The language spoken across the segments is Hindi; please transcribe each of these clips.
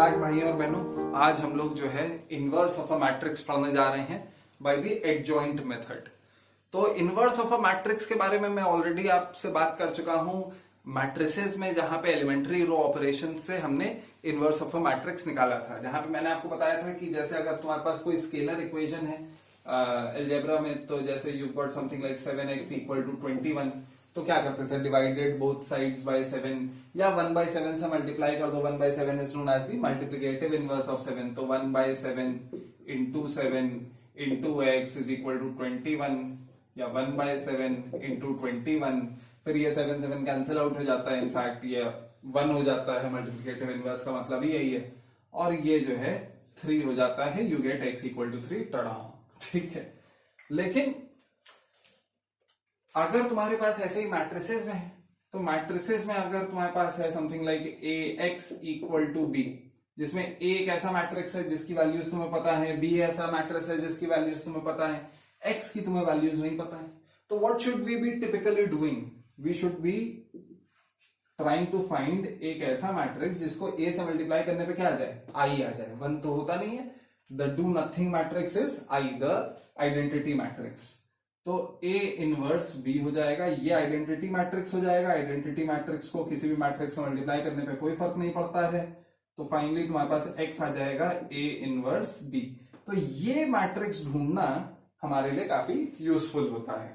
बैक भाइयों और बहनों। आज हम लोग जो है इनवर्स ऑफ अ मैट्रिक्स पढ़ने जा रहे हैं बाय द एडजॉइंट मेथड। तो इनवर्स ऑफ अ मैट्रिक्स के बारे में मैं ऑलरेडी आपसे बात कर चुका हूं मैट्रिसेस में, जहां पे एलिमेंट्री रो ऑपरेशन से हमने इनवर्स ऑफ अ मैट्रिक्स निकाला था। जहां पे मैंने आपको बताया था कि जैसे अगर तुम्हारे पास कोई स्केलर इक्वेशन है अलजेब्रा में, तो जैसे you got something like 7x equal to 21, तो क्या करते थे, डिवाइडेड बोथ साइड्स बाय 7 या 1/7 से मल्टीप्लाई कर दो। 1/7 is known as the multiplicative inverse of 7। तो 1/7 into 7 into x is equal to 21 या 1/7 इंटू 21। फिर ये 7 कैंसिल आउट हो जाता है, इनफैक्ट ये 1 हो जाता है। मल्टीप्लिकेटिव इनवर्स का मतलब ही यही है। और ये जो है 3 हो जाता है। You get x equal to 3 टड़ा। ठीक है, लेकिन अगर तुम्हारे पास ऐसे ही मैट्रिसेस में है, तो मैट्रिसेस में अगर तुम्हारे पास है something like ax equal to b, जिसमें a एक ऐसा मैट्रिक्स है जिसकी वैल्यूज तुम्हें पता है, b ऐसा मैट्रिक्स है जिसकी वैल्यूज तुम्हें पता है, x की तुम्हें वैल्यूज नहीं पता है, तो what should we be typically doing? We should be trying to find एक ऐसा मैट्रिक्स जिसको a से मल्टीप्लाई करने पे क्या आ जाए, i आ जाए। 1 तो होता नहीं है। The do nothing matrix is i, the identity matrix. तो A इनवर्स B हो जाएगा, ये आइडेंटिटी मैट्रिक्स हो जाएगा। आइडेंटिटी मैट्रिक्स को किसी भी मैट्रिक्स से मल्टीप्लाई करने पे कोई फर्क नहीं पड़ता है। तो फाइनली तुम्हारे पास X आ जाएगा A इनवर्स B। तो ये मैट्रिक्स ढूंढना हमारे लिए काफी यूजफुल होता है,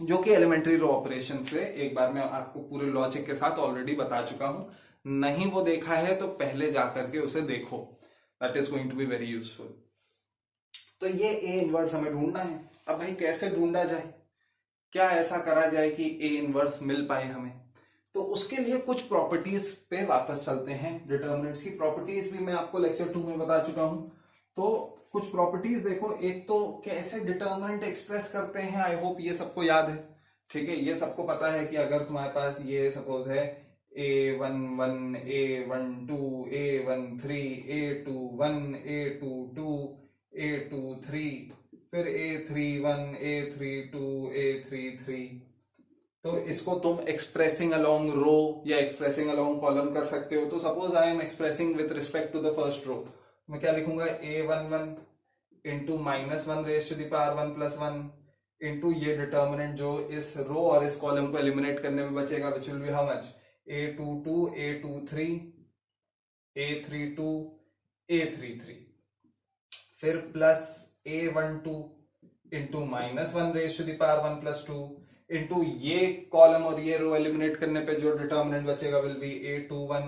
जो कि एलिमेंट्री रो ऑपरेशन से एक बार मैं आपको पूरे लॉजिक के साथ ऑलरेडी बता चुका हूं। नहीं वो देखा है तो पहले जाकर के उसे देखो, that is going to be very useful. तो ये A इनवर्स हमें ढूंढना है। अब भाई कैसे ढूंढा जाए, क्या ऐसा करा जाए कि A इनवर्स मिल पाए हमें? तो उसके लिए कुछ प्रॉपर्टीज पे वापस चलते हैं। डिटर्मिनेंट्स की प्रॉपर्टीज भी मैं आपको लेक्चर 2 में बता चुका हूं। तो कुछ प्रॉपर्टीज देखो। एक तो कैसे डिटर्मिनेंट एक्सप्रेस करते हैं, आई होप ये सबको याद है। ठीक है, ये सबको पता है कि अगर तुम्हारे पास ये सपोज है a11 a12 a13 a21 a22 a23 फिर a31 a32 a33, तो इसको तुम एक्सप्रेसिंग अलोंग रो या एक्सप्रेसिंग अलोंग कॉलम कर सकते हो। तो suppose I am expressing with respect to the first row, मैं क्या लिखूंगा, a11 into -1 raise to the power 1 plus 1 into ये डिटर्मिनेंट जो इस रो और इस कॉलम को एलिमिनेट करने में बचेगा, which will be how much, a22 a23 a32 a33, फिर plus a12 into -1 raise to the power 1 plus 2 into ये कॉलम और ये रो एलिमिनेट करने पे जो डिटर्मिनेंट बचेगा will be a21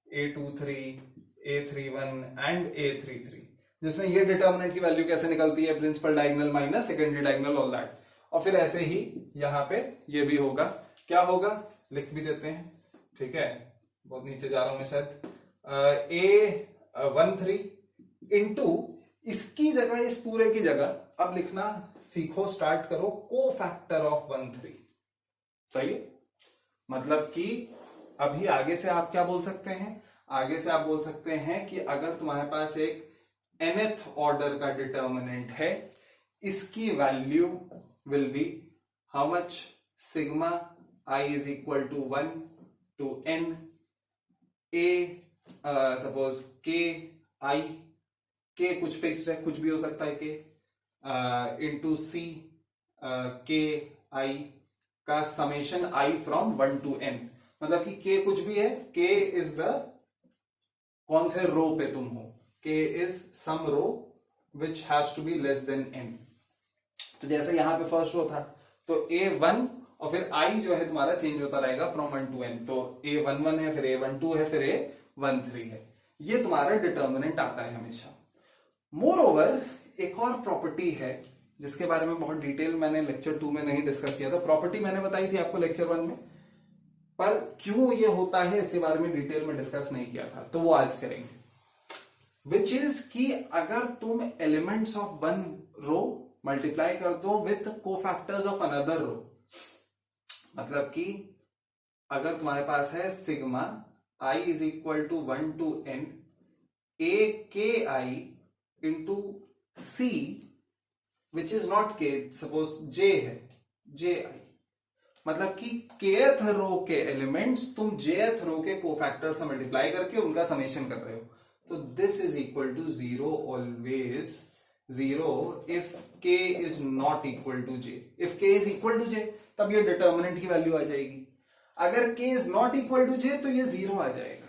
a23 a31 and a33, जिसमें ये डिटर्मिनेंट की वैल्यू कैसे निकलती है, principal diagonal minus secondary diagonal, all that. और फिर ऐसे ही यहाँ पे ये भी होगा। क्या होगा लिख भी देते हैं, ठीक है, बहुत नीचे जा रहा हूं मैं शायद। a13 इंटू इसकी जगह, इस पूरे की जगह अब लिखना सीखो, स्टार्ट करो, को फैक्टर ऑफ 13। सही, मतलब कि अभी आगे से आप क्या बोल सकते हैं, आगे से आप बोल सकते हैं कि अगर तुम्हारे पास एक nth ऑर्डर का डिटर्मिनेंट है, इसकी value will be how much, sigma i is equal to 1 to n a suppose k i, k कुछ फिक्स्ड है, कुछ भी हो सकता है k, into c k i का summation i from 1 to n, मतलब कि k कुछ भी है, k इज द, कौन से रो पे तुम हो, k is some row which has to be less than n। तो जैसे यहां पे फर्स्ट रो था, तो a1 और फिर i जो है तुम्हारा चेंज होता रहेगा फ्रॉम 1 टू n। तो a11 है, फिर a12 है, फिर a13 है। ये तुम्हारा डिटर्मिनेंट आता है हमेशा। मोर ओवर एक और प्रॉपर्टी है जिसके बारे में बहुत डिटेल मैंने लेक्चर 2 में नहीं डिस्कस किया था। प्रॉपर्टी मैंने बताई थी आपको लेक्चर 1 में, पर क्यों ये होता है इसके बारे में डिटेल में डिस्कस नहीं किया था, तो वो आज करेंगे। विच इज कि अगर तुम elements of one row multiply कर दो with cofactors of another row, मतलब कि अगर तुम्हारे पास है sigma i is equal to 1 to n a k i into c which is not k, suppose j है, j i, मतलब कि kth रो के एलिमेंट्स तुम jth रो के कोफैक्टर से मल्टीप्लाई करके उनका समेशन कर रहे हो। तो this is equal to zero always zero if k is not equal to j। इफ k is equal to j तब ये डिटर्मिनेंट की वैल्यू आ जाएगी, अगर k is not equal to j तो ये जीरो आ जाएगा।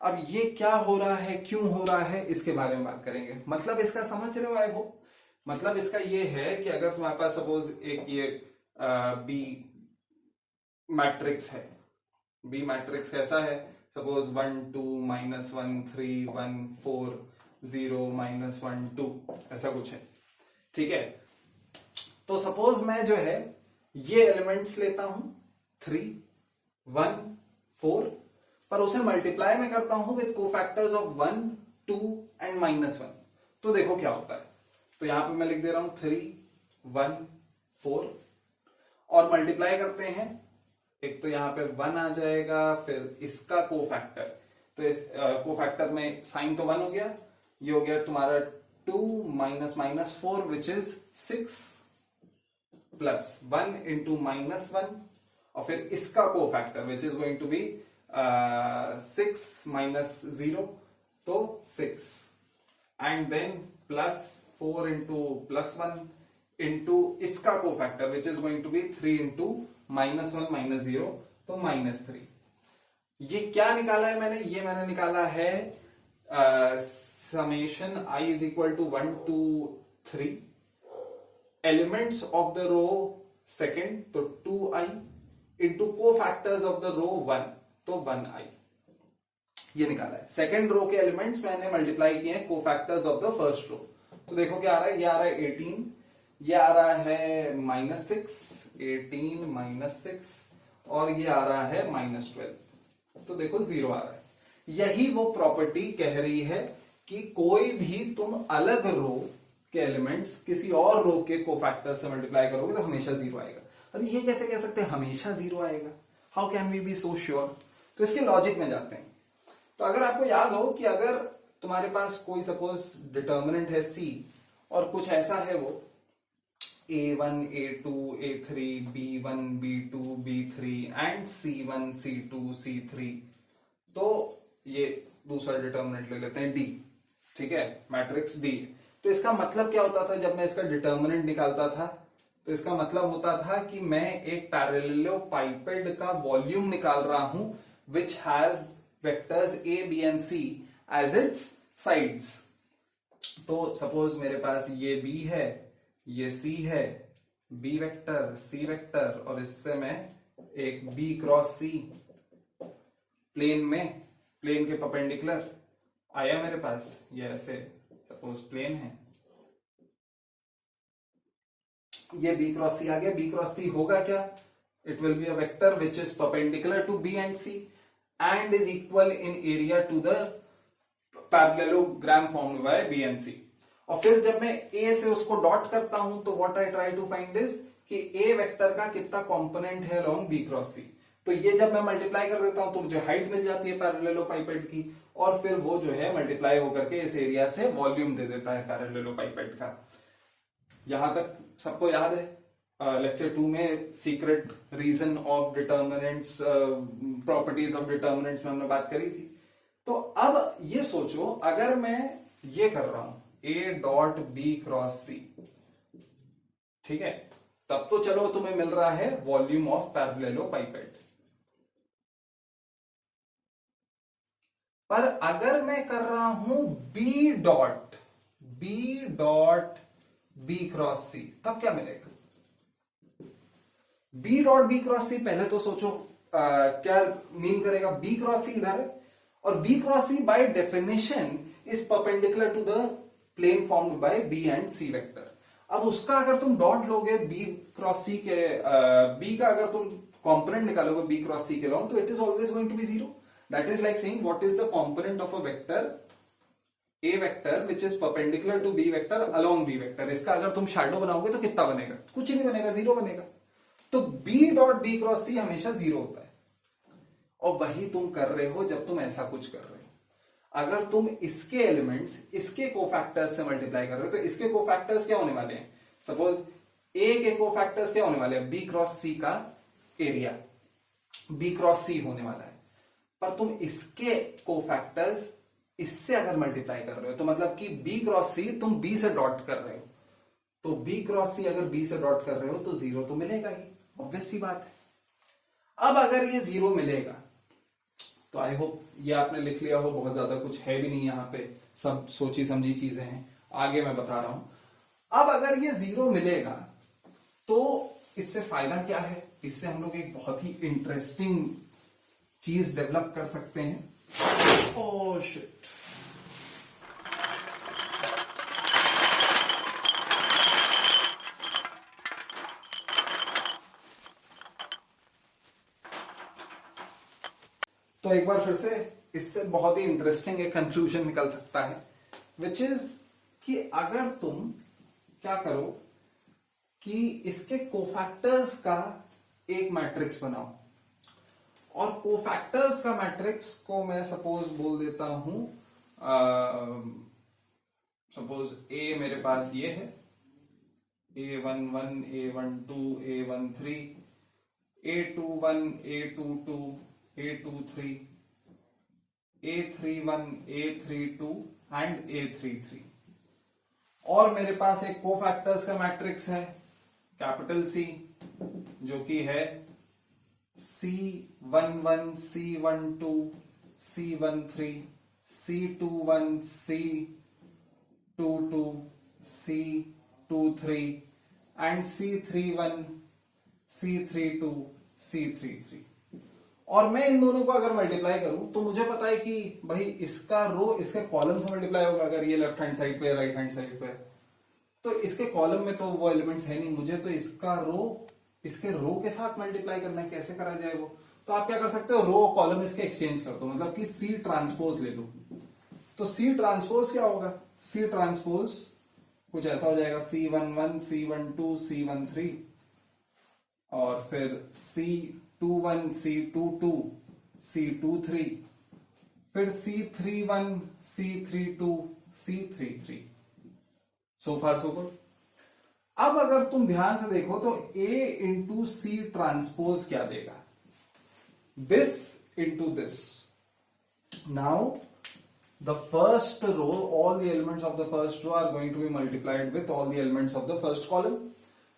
अब ये क्या हो रहा है, क्यों हो रहा है, इसके बारे में बात करेंगे। मतलब इसका समझ रहे हो आई होप। मतलब इसका ये है कि अगर तुम्हारे पास सपोज एक ये बी मैट्रिक्स है, बी मैट्रिक्स कैसा है, सपोज 1 2 -1 3 1 4 0 -1 2 ऐसा कुछ है, ठीक है। तो सपोज मैं जो है ये एलिमेंट्स लेता हूं 3 1 4, पर उसे मल्टीप्लाई में करता हूं विद कोफैक्टर्स ऑफ 1 2 एंड -1। तो देखो क्या होता है। तो यहां पे मैं लिख दे रहा हूं 3 1 4 और मल्टीप्लाई करते हैं। एक तो यहां पे 1 आ जाएगा, फिर इसका कोफैक्टर, तो इस कोफैक्टर में साइन तो 1 हो गया, ये हो गया तुम्हारा 2 -4 विच इज 6 प्लस 1 इंटू -1 और फिर इसका cofactor which is going to be 6 -0 तो 6 and then plus 4 into +1 into इसका cofactor which is going to be 3 into -1 -0 तो -3। ये क्या निकाला है मैंने, ये मैंने निकाला है summation i is equal to 1 2 3 elements of the row second तो 2i into cofactors of the row 1 तो 1i। ये निकाला है। सेकेंड रो के एलिमेंट्स मैंने मल्टीप्लाई किए हैं cofactors of the first row. तो देखो क्या आ रहा है, ये आ रहा है 18, ये आ रहा है -6 18 -6 और ये आ रहा है -12। तो देखो 0 आ रहा है। यही वो प्रॉपर्टी कह रही है कि कोई भी तुम अलग रो के एलिमेंट्स किसी और रो के कोफैक्टर से मल्टीप्लाई करोगे तो हमेशा 0 आएगा। अब ये कैसे कह सकते हैं हमेशा 0 आएगा, how can we be so sure. तो इसके लॉजिक में जाते हैं। तो अगर आपको याद हो कि अगर तुम्हारे पास कोई सपोज डिटर्मिनेंट है C और कुछ ऐसा है वो A1 A2 A3 B1 B2 B3 and C1 C2 C3, तो ये दूसरा डिटर्मिनेंट ले लेते हैं D, ठीक है, मैट्रिक्स D। तो इसका मतलब क्या होता था जब मैं इसका डिटर्मिनेंट निकालता था, तो इसका मतलब होता था कि मैं एक पैरेललोपाइपेड का वॉल्यूम निकाल रहा हूं which has vectors A B and C as its sides. तो सपोज मेरे पास ये B है, ये C है, B वेक्टर C वेक्टर और इससे मैं एक B क्रॉस C प्लेन में, प्लेन के परपेंडिकुलर आया मेरे पास, ये ऐसे सपोज प्लेन है, ये B क्रॉस C आ गया। B क्रॉस C होगा क्या, it will be a vector which is perpendicular to B and C and is equal in area to the parallelogram formed by B and C। और फिर जब मैं A से उसको डॉट करता हूं तो what I try to find is कि A वेक्टर का कितना कंपोनेंट है along B क्रॉस C। तो ये जब मैं मल्टीप्लाई कर देता हूं तो मुझे हाइट मिल जाती है पैरेललोपाइपेड की, और फिर वो जो है मल्टीप्लाई होकर के इस एरिया से वॉल्यूम दे देता है पैरेललोपाइपेड का। यहां तक सबको याद है। लेक्चर 2 में secret reason of determinants, properties of determinants में हमने बात करी थी। तो अब ये सोचो अगर मैं ये कर रहा हूं A dot B cross C, ठीक है, तब तो चलो तुम्हें मिल रहा है वॉल्यूम ऑफ पैरेललोपाइपेड। पर अगर मैं कर रहा हूं B dot B cross C तब क्या मिलेगा। B dot B cross C, पहले तो सोचो क्या मीन करेगा। B क्रॉस C इधर है और B cross C by definition is perpendicular to the plane formed by B and C vector. अब उसका अगर तुम डॉट लोगे B क्रॉस C के, B का अगर तुम कॉम्पोनेंट निकालोगे B क्रॉस C के लॉन्ग, तो it is always going to be 0। That is like saying what is the component of a vector A vector which is perpendicular to B vector along B vector. इसका अगर तुम शैडो बनाओगे तो कितना बनेगा, कुछ ही नहीं बनेगा, 0 बनेगा। तो B dot B cross C हमेशा 0 होता है। और वही तुम कर रहे हो जब तुम ऐसा कुछ कर रहे हो। अगर तुम इसके एलिमेंट्स इसके कोफैक्टर्स से मल्टीप्लाई कर रहे हो तो इसके कोफैक्टर्स क्या होने वाले हैं। सपोज A के कोफैक्टर्स क्या होने वाले हैं, B क्रॉस C का एरिया B क्रॉस C होने वाला है। पर तुम इसके कोफैक्टर्स इससे अगर मल्टीप्लाई कर रहे हो तो मतलब कि बी क्रॉस सी तुम बी से डॉट कर रहे हो, तो बी क्रॉस सी अगर बी से डॉट कर रहे हो तो जीरो तो मिलेगा ही, ऑब्वियस सी बात है। अब अगर ये जीरो मिलेगा तो आई होप ये आपने लिख लिया हो, बहुत ज्यादा कुछ है भी नहीं यहाँ पे, सब सोची समझी चीजें हैं, आगे मैं बता रहा हूं। अब अगर ये जीरो मिलेगा तो इससे फायदा क्या है, इससे हम लोग एक बहुत ही इंटरेस्टिंग चीज डेवलप कर सकते हैं। ओह शिट, तो एक बार फिर से इससे बहुत ही इंटरेस्टिंग एक कंक्लूजन निकल सकता है, विच इज कि अगर तुम क्या करो कि इसके कोफैक्टर्स का एक मैट्रिक्स बनाओ, और कोफैक्टर्स का मैट्रिक्स को मैं सपोज बोल देता हूं, सपोज ए मेरे पास ये है, A11, A12, A13, A21, A22, A23, A31, A32 and A33, और मेरे पास एक कोफैक्टर्स का मैट्रिक्स है कैपिटल सी, जो कि है C11, C12, C13, C21, C22, C23 and C31, C32, C33, और मैं इन दोनों को अगर मल्टीप्लाई करूं तो मुझे पता है कि भाई इसका रो इसके कॉलम से मल्टीप्लाई होगा, अगर ये लेफ्ट हैंड साइड पे राइट हैंड साइड पे, तो इसके कॉलम में तो वो एलिमेंट्स है नहीं, मुझे तो इसका रो इसके रो के साथ मल्टीप्लाई करना है, कैसे करा जाए वो, तो आप क्या कर सकते हो, रो कॉलम इसके एक्सचेंज कर दो, मतलब कि सी ट्रांसपोज ले लो। तो सी ट्रांसपोज क्या होगा, सी ट्रांसपोज कुछ ऐसा हो जाएगा, C11, C12, C13, और फिर C21, C22, C23, फिर C31, C32, C33, सो फार सो गुड। अब अगर तुम ध्यान से देखो तो A इंटू सी ट्रांसपोज क्या देगा, this into this. Now the first row, all the elements of the first row are going to be multiplied with all the elements of the first column.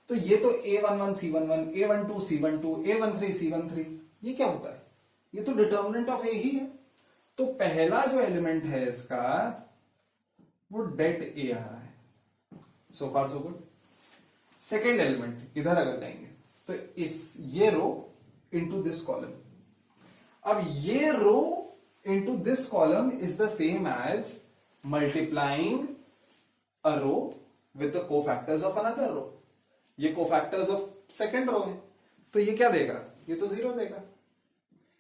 तो ये तो A11 C11, A12 C12, A13 C13, ये क्या होता है, ये तो डिटर्मिनेंट ऑफ A ही है। तो पहला जो एलिमेंट है इसका वो det A आ रहा है, सो फार सो गुड। सेकेंड एलिमेंट इधर अगर जाएंगे तो ये रो इंटू दिस कॉलम, अब ये row into this column is the same as multiplying a row with the cofactors of another row. ये कोफैक्टर्स ऑफ सेकेंड रो है, तो ये क्या देगा, ये तो जीरो देगा।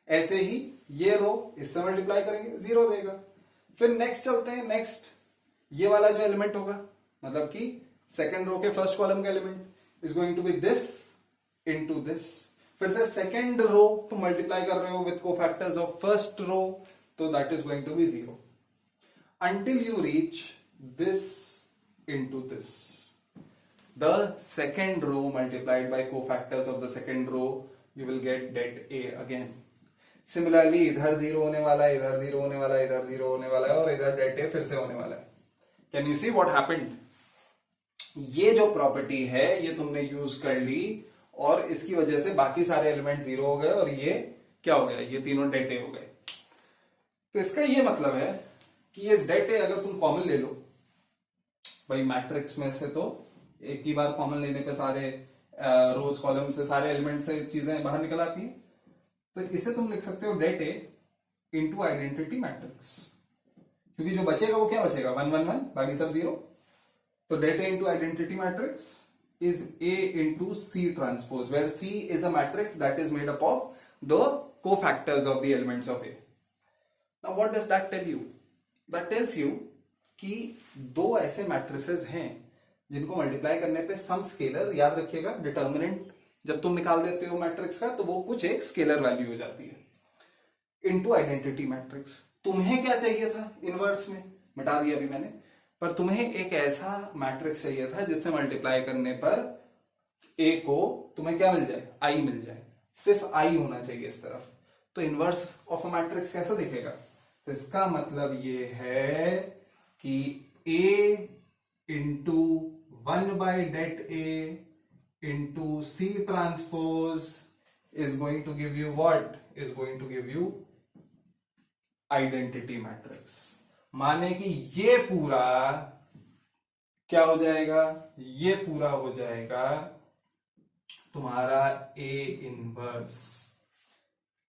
ऐसे ही ये रो इससे मल्टीप्लाई करेंगे, जीरो देगा। फिर नेक्स्ट चलते हैं, नेक्स्ट ये वाला जो एलिमेंट होगा, मतलब कि सेकेंड रो के फर्स्ट कॉलम का element is going to be this into this. फिर से सेकेंड रो तुम मल्टीप्लाई कर रहे हो with cofactors of first row, तो that is going to be zero until you reach this into this. The second row multiplied by cofactors of the second row, you will get det A again. Similarly, इधर जीरो होने वाला है, इधर जीरो होने वाला है, इधर जीरो होने वाला है, और इधर det A फिर से होने वाला है। Can you see what happened? ये जो प्रॉपर्टी है ये तुमने यूज कर ली, और इसकी वजह से बाकी सारे एलिमेंट जीरो हो गए, और ये क्या हो गया, ये तीनों det A हो गए। तो इसका ये मतलब है कि ये det A अगर तुम कॉमन ले लो भाई मैट्रिक्स में से, तो एक ही बार कॉमन लेने पे सारे रोज कॉलम से सारे एलिमेंट से चीजें बाहर निकल आती हैं, तो इसे तुम लिख सकते हो det A into identity matrix, क्योंकि जो बचेगा वो क्या बचेगा, 1 1 1, बाकी सब जीरो। तो det A into identity matrix is A into C transpose, where C is a matrix that is made up of the cofactors of the elements of A. Now what does that tell you? That tells you कि दो ऐसे मैट्रिसेस हैं जिनको मल्टीप्लाई करने पे सम स्केलर, याद रखिएगा डिटर्मिनेंट जब तुम निकाल देते हो मैट्रिक्स का तो वो कुछ एक स्केलर वैल्यू हो जाती है, इनटू आइडेंटिटी मैट्रिक्स। तुम्हें क्या चाहिए था, इनवर्स में मिटा दिया अभी मैंने, पर तुम्हें एक ऐसा मैट्रिक्स चाहिए था जिससे मल्टीप्लाई करने पर ए को तुम्हें क्या मिल जाए, आई मिल जाए, सिर्फ आई होना चाहिए इस तरफ। तो इनवर्स ऑफ अ मैट्रिक्स कैसा दिखेगा, तो इसका मतलब ये है कि A into 1/det A into C transpose is going to give you what? Is going to give you identity matrix. माने कि ये पूरा क्या हो जाएगा, ये पूरा हो जाएगा तुम्हारा A इनवर्स,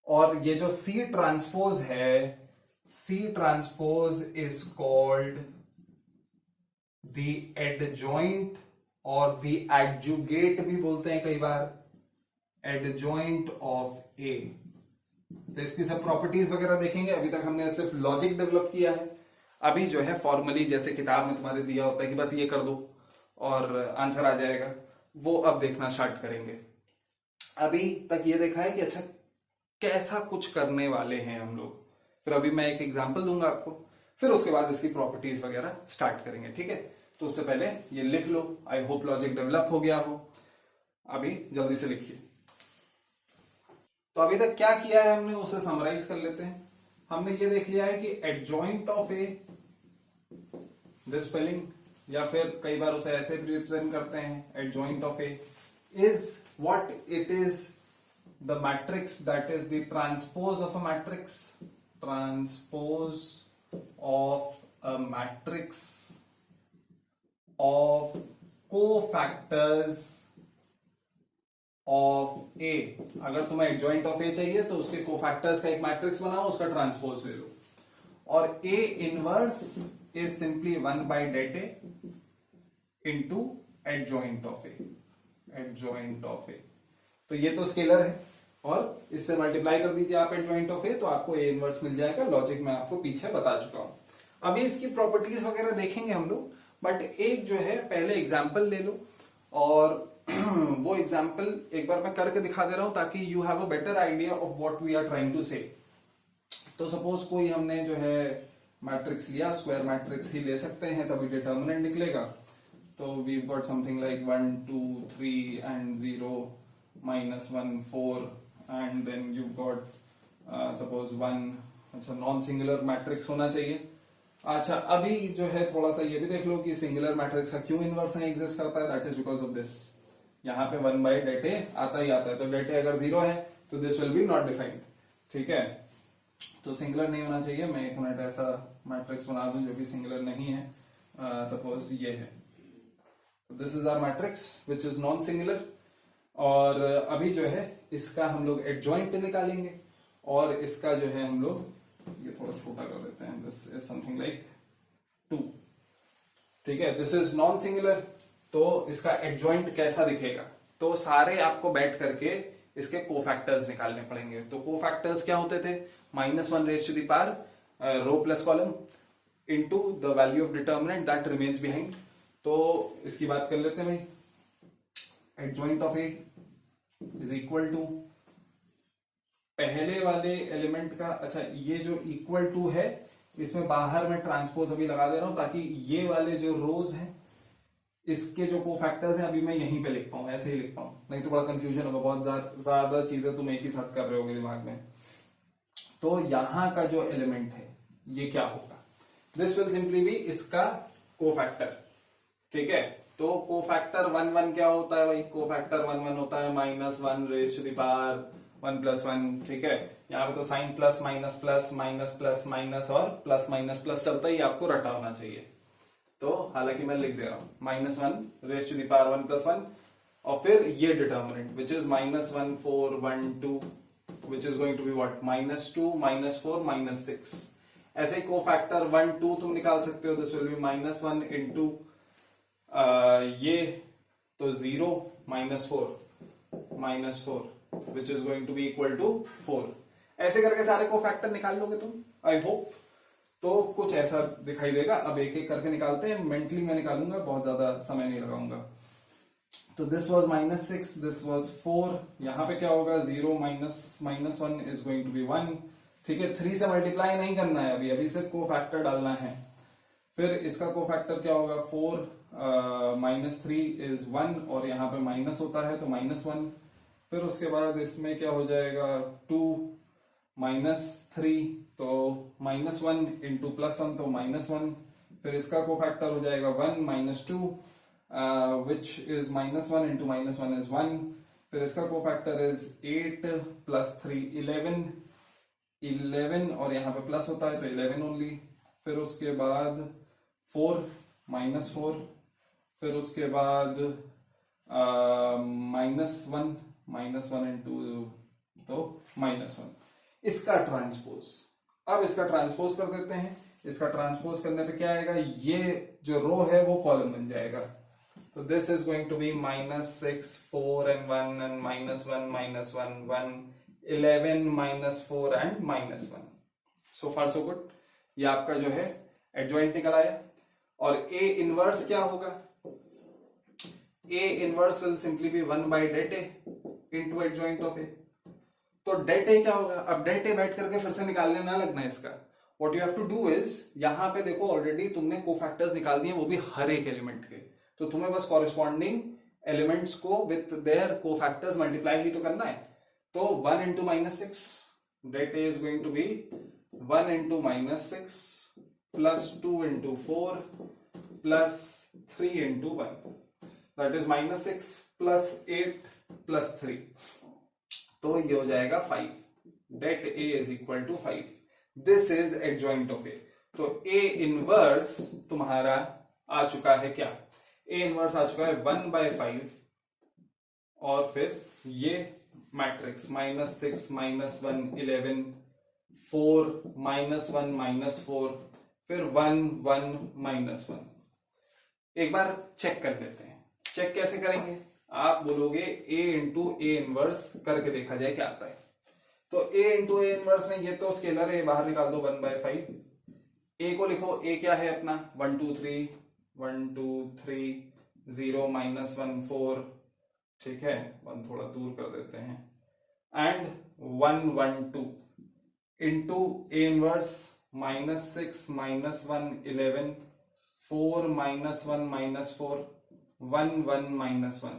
और ये जो C ट्रांसपोज है, C transpose is called the adjoint और द एडजुगेट भी बोलते हैं कई बार, एडजॉइंट ऑफ ए। तो इसकी सब प्रॉपर्टीज वगैरह देखेंगे। अभी तक हमने सिर्फ लॉजिक डेवलप किया है, अभी जो है फॉर्मली जैसे किताब में तुम्हारे दिया होता है कि बस ये कर दो और आंसर आ जाएगा, वो अब देखना स्टार्ट करेंगे। अभी तक ये देखा है कि अच्छा कैसा कुछ करने वाले हैं हम लोग, फिर अभी मैं एक एग्जांपल दूंगा आपको, फिर उसके बाद इसकी प्रॉपर्टीज वगैरह स्टार्ट करेंगे, ठीक है। तो उससे पहले ये लिख लो, आई होप लॉजिक डेवलप हो गया हो। अभी जल्दी से लिखिए। तो अभी तक क्या किया है हमने, उसे समराइज कर लेते हैं। हमने ये देख लिया है कि adjoint of A, this spelling, या फिर कई बार उसे ऐसे भी रिप्रेजेंट करते हैं, adjoint of A is what it is the matrix that is the transpose of a matrix, transpose of a matrix of cofactors of A. अगर तुम्हें एडजॉइंट ऑफ ए चाहिए तो उसके कोफैक्टर्स का एक मैट्रिक्स बनाओ, उसका ट्रांसपोज ले लो, और A inverse is simply 1/det A into adjoint of A, adjoint of A. तो ये तो स्केलर है और इससे मल्टीप्लाई कर दीजिए आप एडजॉइंट ऑफ ए, तो आपको ए इनवर्स मिल जाएगा। लॉजिक मैं आपको पीछे बता चुका हूं। अभी इसकी प्रॉपर्टीज वगैरह देखेंगे हम लोग, बट एक जो है पहले एग्जाम्पल ले लो, और वो एग्जाम्पल एक बार मैं करके दिखा दे रहा हूं ताकि you have a better idea of what we are trying to say. तो सपोज कोई हमने जो है मैट्रिक्स लिया, स्क्वायर मैट्रिक्स ही ले सकते हैं तभी डिटर्मिनेंट निकलेगा। तो we got something like 1 2 3 and 0 -1 4 and then you got suppose 1। अच्छा, नॉन सिंगुलर मैट्रिक्स होना चाहिए। अच्छा, अभी जो है थोड़ा सा ये भी देख लो कि सिंगुलर मैट्रिक्स का क्यों इनवर्स नहीं एग्जिस्ट करता है, that is because of this. यहाँ पे 1/det A आता ही आता है, तो det A अगर 0 है तो this will B not defined, ठीक है। तो सिंगुलर नहीं होना चाहिए। मैं एक मिनट ऐसा मैट्रिक्स बना दूं जो कि सिंगुलर नहीं है, सपोज ये है, this is our matrix which is non singular. और अभी जो है इसका हम लोग एडजॉइंट निकालेंगे, और इसका जो है हम लोग ये थोड़ा छोटा कर देते हैं, दिस इज समथिंग लाइक 2, ठीक है। दिस इज नॉन सिंगुलर, तो इसका एडजॉइंट कैसा दिखेगा, तो सारे आपको बैठ करके इसके कोफैक्टर्स निकालने पड़ेंगे। तो कोफैक्टर्स क्या होते थे, -1 raise to the power row plus column into the value of determinant that remains behind. तो इसकी बात कर लेते हैं भाई। Adjoint of A is equal to पहले वाले एलिमेंट का, अच्छा ये जो इक्वल टू है इसमें बाहर मैं ट्रांसपोज अभी लगा दे रहा हूं ताकि ये वाले जो रोज हैं इसके जो कोफैक्टर्स हैं अभी मैं यहीं पे लिख पाऊं, ऐसे ही लिख पाऊं, नहीं तो बड़ा कंफ्यूजन होगा, बहुत ज्यादा चीजें तुम एक ही साथ कर रहे होगे दिमाग में। तो यहां का जो एलिमेंट है ये क्या होगा, दिस विल सिंपली बी इसका कोफैक्टर, ठीक है। तो कोफैक्टर 1 1 क्या होता है भाई, कोफैक्टर 1 1 होता है -1 रेज टू द पावर 1 + 1, ठीक है। यहाँ पे तो sign plus minus plus minus plus minus और प्लस माइनस प्लस चलता ही आपको रटा होना चाहिए। तो हालांकि मैं लिख दे रहा हूं -1 रेज टू द पावर 1 + 1, और फिर ये determinant which is -1 4 1 2 which is going to be what -2 -4 -6। ऐसे कोफैक्टर 1 2 तुम निकाल सकते हो, दिस विल बी -1 इंटू ये तो 0 -4 which is going to be equal to 4। ऐसे करके सारे को फैक्टर निकाल लोगे तुम, आई होप। तो कुछ ऐसा दिखाई देगा। अब एक एक करके निकालते हैं, मेंटली मैं निकालूंगा, बहुत ज्यादा समय नहीं लगाऊंगा। तो दिस वाज -6, दिस वाज 4, यहाँ पे क्या होगा 0 -1 इज गोइंग टू बी 1, ठीक है। 3 से मल्टीप्लाई नहीं करना है अभी सिर्फ को फैक्टर डालना है। फिर इसका को फैक्टर क्या होगा 4 -3 इज 1, और यहाँ पे माइनस होता है तो -1। फिर उसके बाद इसमें क्या हो जाएगा 2 -3 तो -1 इंटू +1 तो -1, फिर इसका कोफैक्टर हो जाएगा 1 -2 विच इज -1 इंटू -1 इज 1, फिर इसका कोफैक्टर इज 8 + 3 11 और यहाँ पे प्लस होता है तो 11 ओनली, फिर उसके बाद 4 -4, फिर उसके बाद -1 इंटू तो -1, इसका ट्रांसपोज। अब इसका ट्रांसपोज कर देते हैं, इसका ट्रांसपोज करने पे क्या आएगा, ये जो रो है वो कॉलम बन जाएगा, तो this is going to be -6 4 and 1 and -1 -1 1 11 -4 and -1। So far so good, ये आपका जो है एडजॉइंट निकल आया। और ए इनवर्स क्या होगा, A inverse will simply be 1 by det A into adjoint of A. तो det A क्या होगा, अब det A बैठ करके फिर से निकालने ना लगना है इसका, what you have to do is, यहां पे देखो ऑलरेडी तुमने कोफैक्टर्स निकाल दिए, वो भी हर एक एलिमेंट के, तो तुम्हें बस कॉरेस्पॉन्डिंग एलिमेंट्स को विथ देयर कोफैक्टर्स मल्टीप्लाई ही तो करना है। तो 1 into -6, det A is going to be 1 into -6 plus 2 into 4 plus 3 into 1, that is -6 plus 8 plus 3, तो ये हो जाएगा 5, det A is equal to 5, this is adjoint of A। तो A इनवर्स तुम्हारा आ चुका है क्या, A इनवर्स आ चुका है 1/5 और फिर ये मैट्रिक्स -6 -1 11 4 -1 -4 फिर 1 1 -1। एक बार चेक कर लेते हैं, चेक कैसे करेंगे, आप बोलोगे A इंटू A इनवर्स करके देखा जाए क्या आता है। तो A इंटू A इनवर्स में ये तो स्केलर है, बाहर निकाल दो 1/5, A को लिखो, A क्या है अपना 1 2 3 1 2 3 0 -1 4, ठीक है 1 थोड़ा दूर कर देते हैं, एंड 1 1 2 इंटू A इनवर्स -6 -1 11 4 -1 -4 1 1 -1।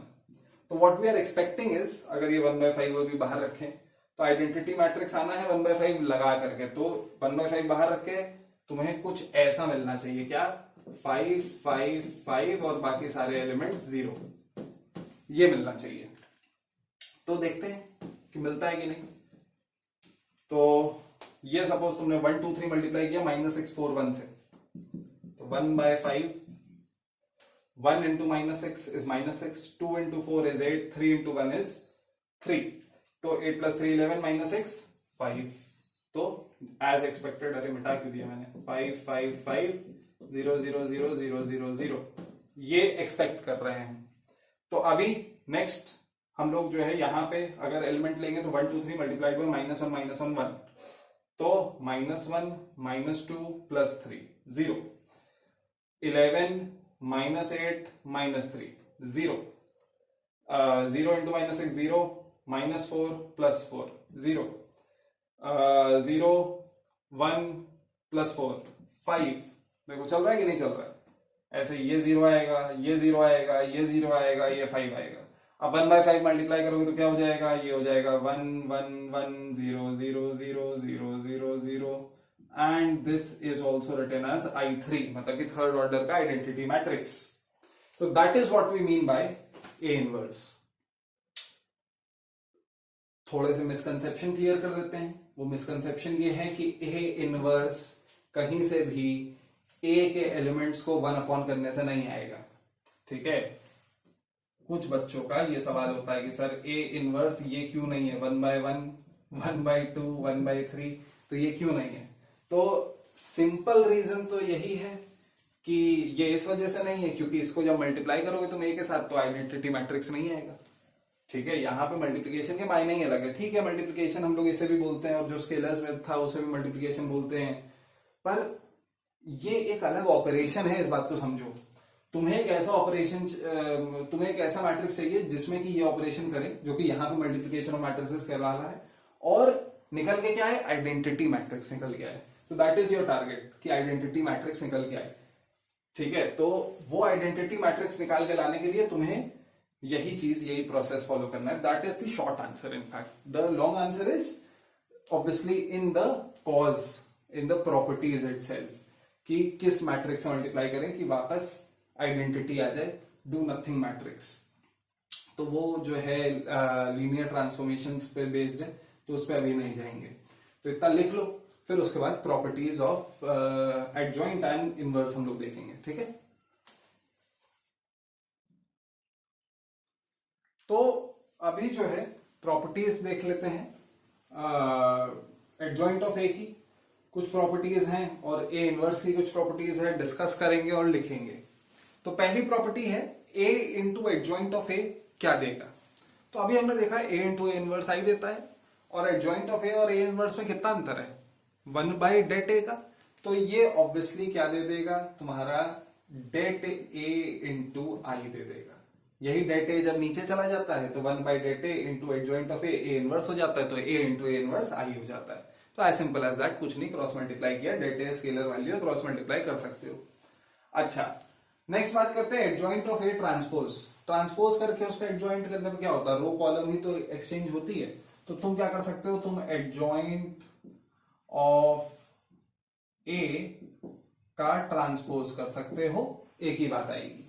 तो what we are expecting is, अगर ये 1/5 वो भी बाहर रखें तो आइडेंटिटी मैट्रिक्स आना है 1/5 लगा करके, तो 1/5 बाहर रखे तुम्हें कुछ ऐसा मिलना चाहिए, क्या 5 5 5 और बाकी सारे एलिमेंट्स 0, ये मिलना चाहिए। तो देखते हैं कि मिलता है कि नहीं। तो ये सपोज तुमने 1 2 3 मल्टीप्लाई किया -6 4 1 से, तो 1/5 1 into -6 is -6, 2 into 4 is 8, 3 into 1 is 3, तो 8 plus 3 11 -6 5, तो एज एक्सपेक्टेड, अरे मिटा क्यों दिया मैंने, 5 5 5 0 0 0 0 0 0, ये एक्सपेक्ट कर रहे हैं। तो अभी नेक्स्ट हम लोग जो है यहाँ पे अगर एलिमेंट लेंगे तो 1 2 3 मल्टीप्लाइड बाय -1 -1 1, तो -1 -2 plus 3 0, 11 -8 -3 0, 0 into -6 0, -4 plus 4 0, 0 1 plus 4 5, देखो चल रहा है कि नहीं चल रहा है, ऐसे ये 0 आएगा, ये 0 आएगा, ये 0 आएगा, ये 5 आएगा। अब 1/5 मल्टीप्लाई करोगे तो क्या हो जाएगा, ये हो जाएगा 1 1 1 0 0 0 0 0 0, and this is also written as I3, मतलब कि थर्ड ऑर्डर का आइडेंटिटी मैट्रिक्स। तो that is what we mean by A inverse. थोड़े से मिसकंसेप्शन क्लियर कर देते हैं। वो मिसकंसेप्शन ये है कि A इनवर्स कहीं से भी A के एलिमेंट्स को 1 करने से नहीं आएगा, ठीक है। कुछ बच्चों का ये सवाल होता है कि सर A इनवर्स ये क्यों नहीं है, 1/1 1/2 1/3, तो ये क्यों नहीं है। तो सिंपल रीजन तो यही है कि ये इस वजह से नहीं है क्योंकि इसको जब मल्टीप्लाई करोगे तुम A के साथ तो आइडेंटिटी मैट्रिक्स नहीं आएगा, ठीक है। यहाँ पे मल्टीप्लिकेशन के मायने ही अलग है, ठीक है। मल्टीप्लिकेशन हम लोग इसे भी बोलते हैं और जो स्केलर्स में था उसे भी मल्टीप्लिकेशन बोलते हैं, पर ये एक अलग ऑपरेशन है, इस बात को समझो। तुम्हें एक ऐसा ऑपरेशन, तुम्हें एक ऐसा मैट्रिक्स चाहिए जिसमें कि ये ऑपरेशन करे, जो कि यहाँ पे मल्टीप्लिकेशन ऑफ मैट्रिसेस कहला रहा है, और निकल के क्या है, आइडेंटिटी मैट्रिक्स निकल गया है। तो दैट इज योर टारगेट कि आइडेंटिटी मैट्रिक्स निकल के आए, ठीक है। तो वो आइडेंटिटी मैट्रिक्स निकाल के लाने के लिए तुम्हें यही चीज, यही प्रोसेस फॉलो करना है। That is the short answer. In fact the long answer is obviously in the cause, in the properties itself, कि किस मैट्रिक्स से मल्टीप्लाई करें कि वापस आइडेंटिटी आ जाए, डू नथिंग मैट्रिक्स। तो वो जो है लीनियर ट्रांसफॉर्मेशंस पे बेस्ड है, तो उस पर अभी नहीं जाएंगे। तो इतना लिख लो, फिर उसके बाद properties of adjoint and inverse हम लोग देखेंगे, ठीक है। तो अभी जो है प्रॉपर्टीज देख लेते हैं एडजॉइंट ऑफ ए की कुछ प्रॉपर्टीज हैं और ए इनवर्स की कुछ प्रॉपर्टीज है, डिस्कस करेंगे और लिखेंगे। तो पहली प्रॉपर्टी है ए इंटू एडजॉइंट ऑफ ए क्या देगा। तो अभी हमने देखा ए इंटू ए इनवर्स आई देता है, और एडजॉइंट ऑफ ए और ए इनवर्स में कितना अंतर है, 1/det ए का। तो ये ऑब्वियसली क्या दे देगा, तुम्हारा det ए इंटू आई दे देगा। यही det ए जब नीचे चला जाता है तो 1/det A into adjoint of A inverse हो जाता है, तो ए इंटू ए इनवर्स आई हो जाता है। तो एज सिंपल एज दैट, कुछ नहीं, क्रॉस मल्टीप्लाई किया, det ए स्केलर वैल्यू है, क्रॉस मल्टीप्लाई कर सकते हो। अच्छा, नेक्स्ट बात करते हैं adjoint of A transpose. Transpose करके उसका एडजॉइंट करने पर क्या होता है, रो कॉलम ही तो एक्सचेंज होती है। तो तुम क्या कर सकते हो, तुम एडजॉइंट ऑफ ए का ट्रांसपोज कर सकते हो, एक ही बात आएगी।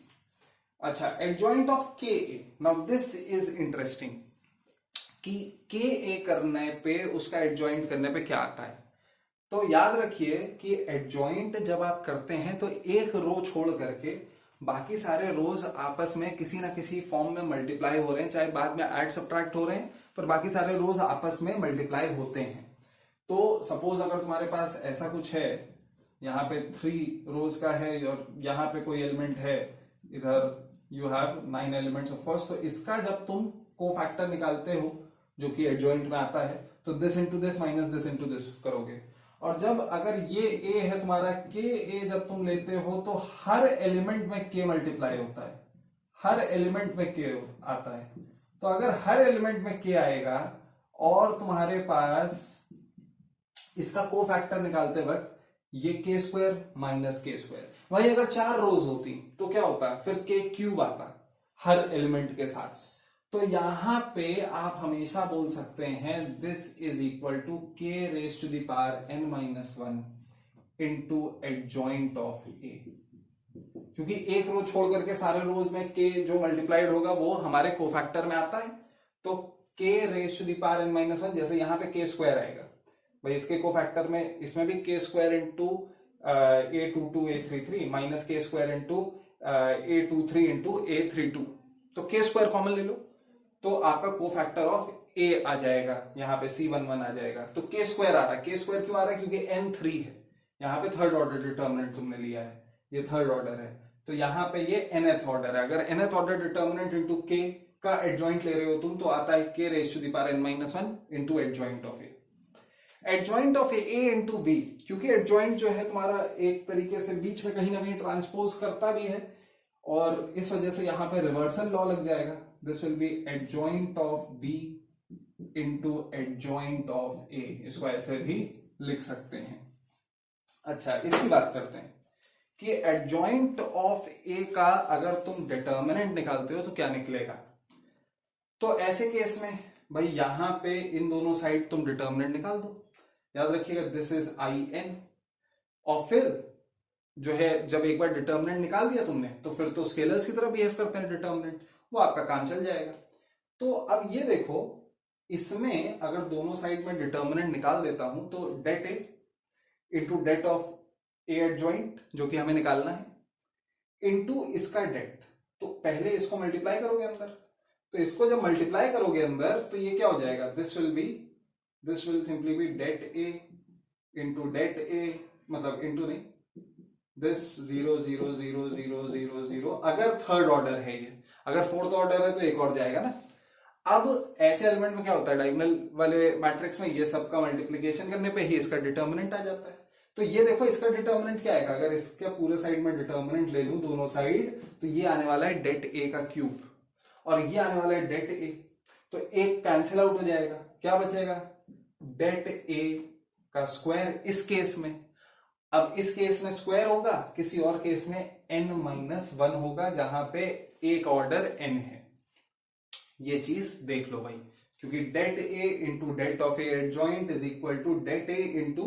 अच्छा, एडजॉइंट ऑफ के ए, नाउ दिस इज इंटरेस्टिंग कि के ए करने पे उसका एडजॉइंट करने पे क्या आता है। तो याद रखिए कि एडजॉइंट जब आप करते हैं तो एक रो छोड़ करके बाकी सारे रोज आपस में किसी ना किसी फॉर्म में मल्टीप्लाई हो रहे हैं, चाहे बाद में ऐड सब्ट्रैक्ट हो रहे हैं, पर बाकी सारे रोज आपस में मल्टीप्लाई होते हैं। तो सपोज अगर तुम्हारे पास ऐसा कुछ है, यहाँ पे 3 रोज का है और यहाँ पे कोई एलिमेंट है, इधर you have 9 elements of course. तो इसका जब तुम कोफैक्टर निकालते हो जो कि एडजॉइंट में आता है, तो this into this minus this into this करोगे। और जब अगर ये ए है तुम्हारा, के ए जब तुम लेते हो तो हर एलिमेंट में के मल्टीप्लाई होता है, हर एलिमेंट में के आता है। तो अगर हर एलिमेंट में के आएगा और तुम्हारे पास इसका कोफैक्टर निकालते वक्त ये के स्क्वायर माइनस के स्क्वायर, वही अगर 4 रोज होती तो क्या होता, फिर के क्यूब आता हर एलिमेंट के साथ। तो यहां पे आप हमेशा बोल सकते हैं this is equal to k raise to the power n minus 1 into adjoint of A, क्योंकि एक रो छोड़ करके सारे रोज में के जो मल्टीप्लाइड होगा वो हमारे कोफैक्टर में आता है। तो K raise to the power n minus 1, जैसे यहां पे के स्क्वायर आएगा भाई, इसके कोफैक्टर में इसमें भी k square into a22 a33 minus k square into a23 into a32, तो के स्क्वायर कॉमन ले लो तो आपका कोफैक्टर ऑफ ए आ जाएगा, यहाँ पे C11 आ जाएगा। तो के स्क्वायर आ रहा है, के स्क्वायर क्यों आ रहा है, क्योंकि n3 है, यहाँ पे थर्ड ऑर्डर डिटर्मिनेंट तुमने लिया है, ये थर्ड ऑर्डर है, तो यहाँ पे ये nth ऑर्डर है। अगर nth ऑर्डर डिटर्मिनेंट इंटू के का एडजॉइंट ले रहे हो तुम, तो आता है K raise to the power n minus 1 into adjoint of A. Adjoint of A into B, क्योंकि एडजॉइंट जो है तुम्हारा एक तरीके से बीच में कहीं ना कहीं ट्रांसपोज करता भी है, और इस वजह से यहां पे रिवर्सल लॉ लग जाएगा। This will be adjoint of B into adjoint of A, इसको ऐसे भी लिख सकते हैं। अच्छा, इसकी बात करते हैं कि एडजॉइंट ऑफ ए का अगर तुम डिटर्मिनेंट निकालते हो तो क्या निकलेगा। तो ऐसे केस में भाई यहां पे इन दोनों साइड तुम डिटर्मिनेंट निकाल दो, याद रखिएगा दिस इज आई एन, और फिर जो है जब एक बार डिटर्मिनेंट निकाल दिया तुमने तो फिर तो स्केलर्स की तरह बिहेव करते हैं डिटर्मिनेंट, वो आपका काम चल जाएगा। तो अब ये देखो, इसमें अगर दोनों साइड में डिटर्मिनेंट निकाल देता हूं तो det A into det of A adjoint जो कि हमें निकालना है, इंटू इसका det, तो पहले इसको मल्टीप्लाई करोगे अंदर, तो इसको जब मल्टीप्लाई करोगे अंदर तो ये क्या हो जाएगा, this will simply be det A into det A, मतलब इंटू नहीं, दिस 0 0 0 0 0 0, अगर थर्ड ऑर्डर है ये, अगर फोर्थ ऑर्डर है तो एक और जाएगा ना। अब ऐसे एलिमेंट में क्या होता है, डायगोनल वाले मैट्रिक्स में ये सबका मल्टीप्लिकेशन करने पे ही इसका डिटर्मिनेंट आ जाता है। तो ये देखो इसका डिटर्मिनेंट क्या आएगा, अगर इसके पूरे साइड में डिटर्मिनेंट ले लूं दोनों साइड, तो ये आने वाला है det ए का क्यूब, और ये आने वाला है det ए, तो एक कैंसिल आउट हो जाएगा, क्या बचेगा det ए का स्क्वायर इस केस में। अब इस केस में स्क्वायर होगा, किसी और केस में n-1 होगा, जहां पे एक ऑर्डर n है। ये चीज देख लो भाई, क्योंकि det A into det of A adjoint is equal to det A into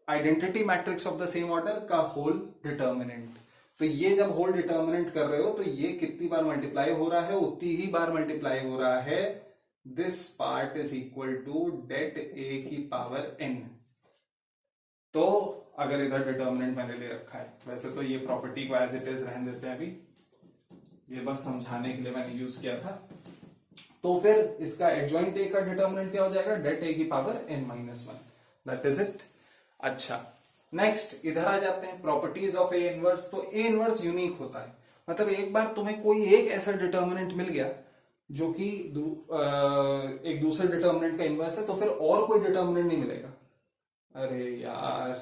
identity matrix of the same order का होल डिटर्मिनेंट। तो ये जब होल डिटर्मिनेंट कर रहे हो तो ये कितनी बार मल्टीप्लाई हो रहा है, उतनी ही बार मल्टीप्लाई हो रहा है। This part is equal to det A की पावर n। तो अगर इधर डिटर्मिनेंट मैंने ले रखा है, वैसे तो ये प्रॉपर्टी को एज इट इज रहने देते हैं अभी, ये बस समझाने के लिए मैंने यूज किया था। तो फिर इसका एडजॉइंट ए का डिटर्मिनेंट क्या हो जाएगा, det A की power n-1, that is it. अच्छा, नेक्स्ट इधर आ जाते हैं प्रॉपर्टीज ऑफ ए इनवर्स। तो ए इनवर्स यूनिक होता है, मतलब एक बार तुम्हें कोई एक ऐसा डिटर्मिनेंट मिल गया जो कि एक दूसरे डिटर्मिनेंट का इनवर्स है, तो फिर और कोई डिटर्मिनेंट नहीं मिलेगा। अरे यार,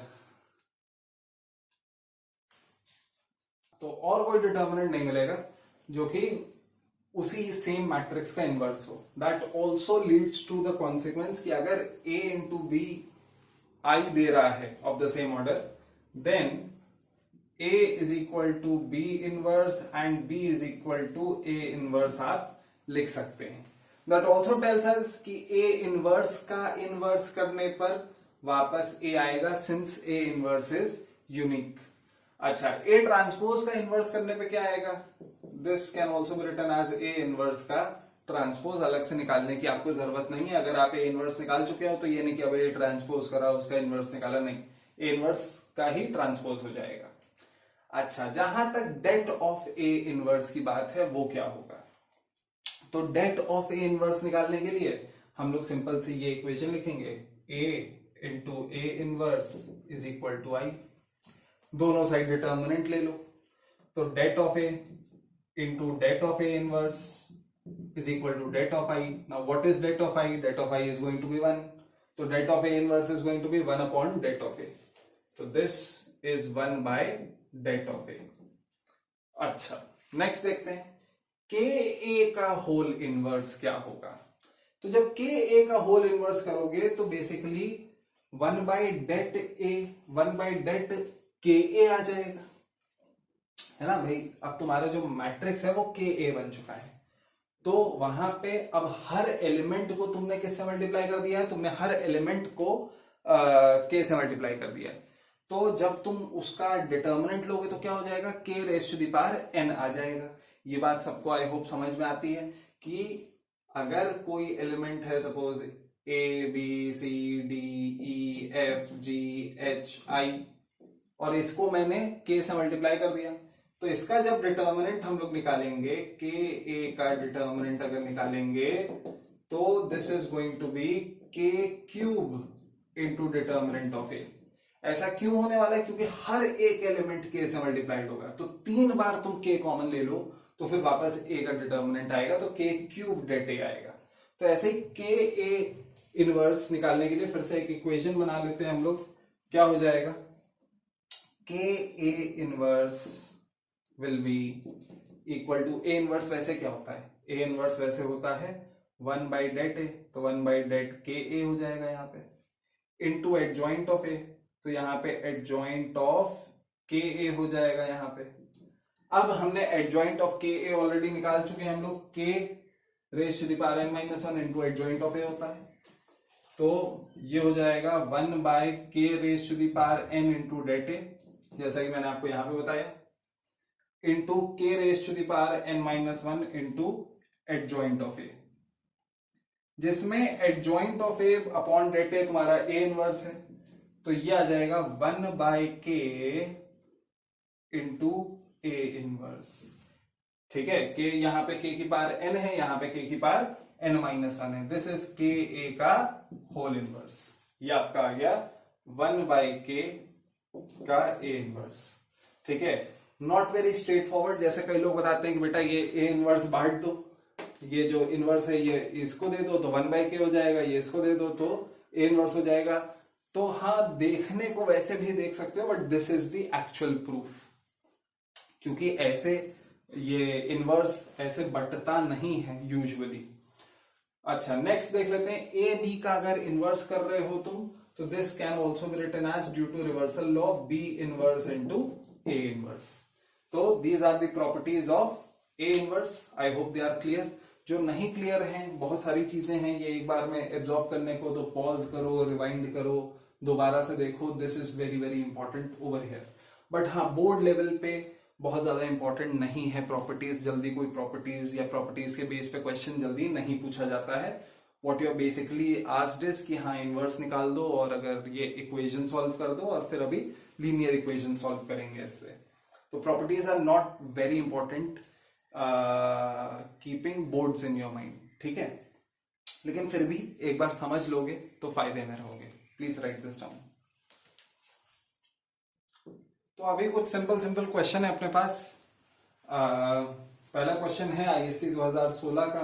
तो और कोई डिटर्मिनेंट नहीं मिलेगा जो कि उसी सेम मैट्रिक्स का इनवर्स हो। That also leads to the consequence कि अगर a इंटू बी आई दे रहा है of the same order, then a is equal to B inverse and b is equal to a inverse आप लिख सकते हैं। दैट ऑल्सो टेल्स अस कि a इनवर्स का इनवर्स करने पर वापस a आएगा, since a inverse is unique. अच्छा, a ट्रांसपोज का इनवर्स करने पे क्या आएगा, this can also be written as a inverse का ट्रांसपोज। अलग से निकालने की आपको जरूरत नहीं है। अगर आप a इनवर्स निकाल चुके हो तो ये नहीं कि अब a ट्रांसपोज करा उसका इनवर्स निकाला, नहीं, a इनवर्स का ही ट्रांसपोज हो जाएगा। अच्छा, जहां तक det ऑफ a इनवर्स की बात है वो क्या होगा, तो det ऑफ a इनवर्स निकालने के लिए हम लोग सिंपल सी ये इक्वेशन लिखेंगे, a into a inverse is equal to i। दोनों साइड डिटर्मिनेंट ले लो, तो det of a into det of a inverse is equal to det of I. Now what is det of I? Det of I is going to be 1. So det of A inverse is going to be 1 upon det of A. So this is 1 by det of A. अच्छा, नेक्स्ट देखते हैं KA का होल इनवर्स क्या होगा। तो जब KA का होल इनवर्स करोगे तो basically 1 by det A, 1 by det KA आ जाएगा, है ना भाई। अब तुम्हारा जो मैट्रिक्स है वो KA बन चुका है, तो वहां पे अब हर एलिमेंट को तुमने किससे मल्टीप्लाई कर दिया है, तुमने हर एलिमेंट को k से मल्टीप्लाई कर दिया है। तो जब तुम उसका डिटर्मिनेंट लोगे तो क्या हो जाएगा, k raise to the power n आ जाएगा। ये बात सबको आई होप समझ में आती है कि अगर कोई एलिमेंट है, suppose a b c d e f g h i, और इसको मैंने k से मल्टीप्लाई कर दिया, तो इसका जब डिटर्मिनेंट हम लोग निकालेंगे, के ए का डिटर्मिनेंट अगर निकालेंगे तो this is going to be K cube into determinant of A. ऐसा क्यों होने वाला है, क्योंकि हर एक एलिमेंट के से मल्टीप्लाइड होगा, तो 3 बार तुम के कॉमन ले लो तो फिर वापस ए का डिटर्मिनेंट आएगा, तो के क्यूब det ए आएगा। तो ऐसे ही के ए इनवर्स निकालने के लिए फिर से एक इक्वेशन बना लेते हैं हम लोग। क्या हो जाएगा, के A inverse will be equal to A inverse. वैसे क्या होता है, A इनवर्स वैसे होता है 1 by det A, तो 1 by det KA हो जाएगा यहाँ पे, इनटू एडजॉइंट ऑफ A, तो यहाँ पे एडजॉइंट ऑफ KA हो जाएगा यहाँ पे। अब हमने एडजॉइंट ऑफ KA ऑलरेडी निकाल चुके हैं हम लोग, K raise to the power n-1 into adjoint of A होता है, तो ये हो जाएगा 1 by K raise to the power n into det A, जैसा कि मैंने आपको यहाँ पे बताया, into k raise to the power n-1 into adjoint of A, जिसमें adjoint of A upon det A तुम्हारा ए इनवर्स है, तो ये आ जाएगा 1 by k into A inverse. ठीक है, के यहाँ पे k की पावर n है, यहाँ पे k की पावर n-1 है, दिस इज के ए का होल इनवर्स। ये आपका आ गया 1 by k का ए इनवर्स। ठीक है, नॉट वेरी स्ट्रेट फॉरवर्ड, जैसे कई लोग बताते हैं कि बेटा ये ए इनवर्स बांट दो, ये जो इनवर्स है ये इसको दे दो तो 1 by k हो जाएगा, ये इसको दे दो तो ए इनवर्स हो जाएगा। तो हाँ, देखने को वैसे भी देख सकते हो, but this is the actual proof, क्योंकि ऐसे ये इनवर्स ऐसे बंटता नहीं है यूजुअली। अच्छा, नेक्स्ट देख लेते हैं, ए बी का अगर इनवर्स कर रहे हो तुम, तो this can also be written as due to reversal law B inverse into A inverse. तो these are the properties of A inverse. I hope they are clear. जो नहीं क्लियर हैं, बहुत सारी चीजें हैं, ये एक बार में एब्जॉर्ब करने को, तो पॉज करो, रिवाइंड करो, दोबारा से देखो, this is very very important over here. But हाँ, बोर्ड लेवल पे बहुत ज्यादा इंपॉर्टेंट नहीं है प्रॉपर्टीज, जल्दी कोई प्रॉपर्टीज या प्रॉपर्टीज के बेस पे क्वेश्चन जल्दी नहीं पूछा जाता है। What you are basically asked is कि हाँ इनवर्स निकाल दो और अगर ये इक्वेशन सॉल्व कर दो, और फिर अभी लीनियर इक्वेशन सॉल्व करेंगे इससे। तो properties are not very important keeping boards in your mind, ठीक है, लेकिन फिर भी एक बार समझ लोगे तो फायदे में रहोगे। Please right this down. तो अभी कुछ सिंपल सिंपल क्वेश्चन है अपने पास। पहला क्वेश्चन है आईएससी 2016 का,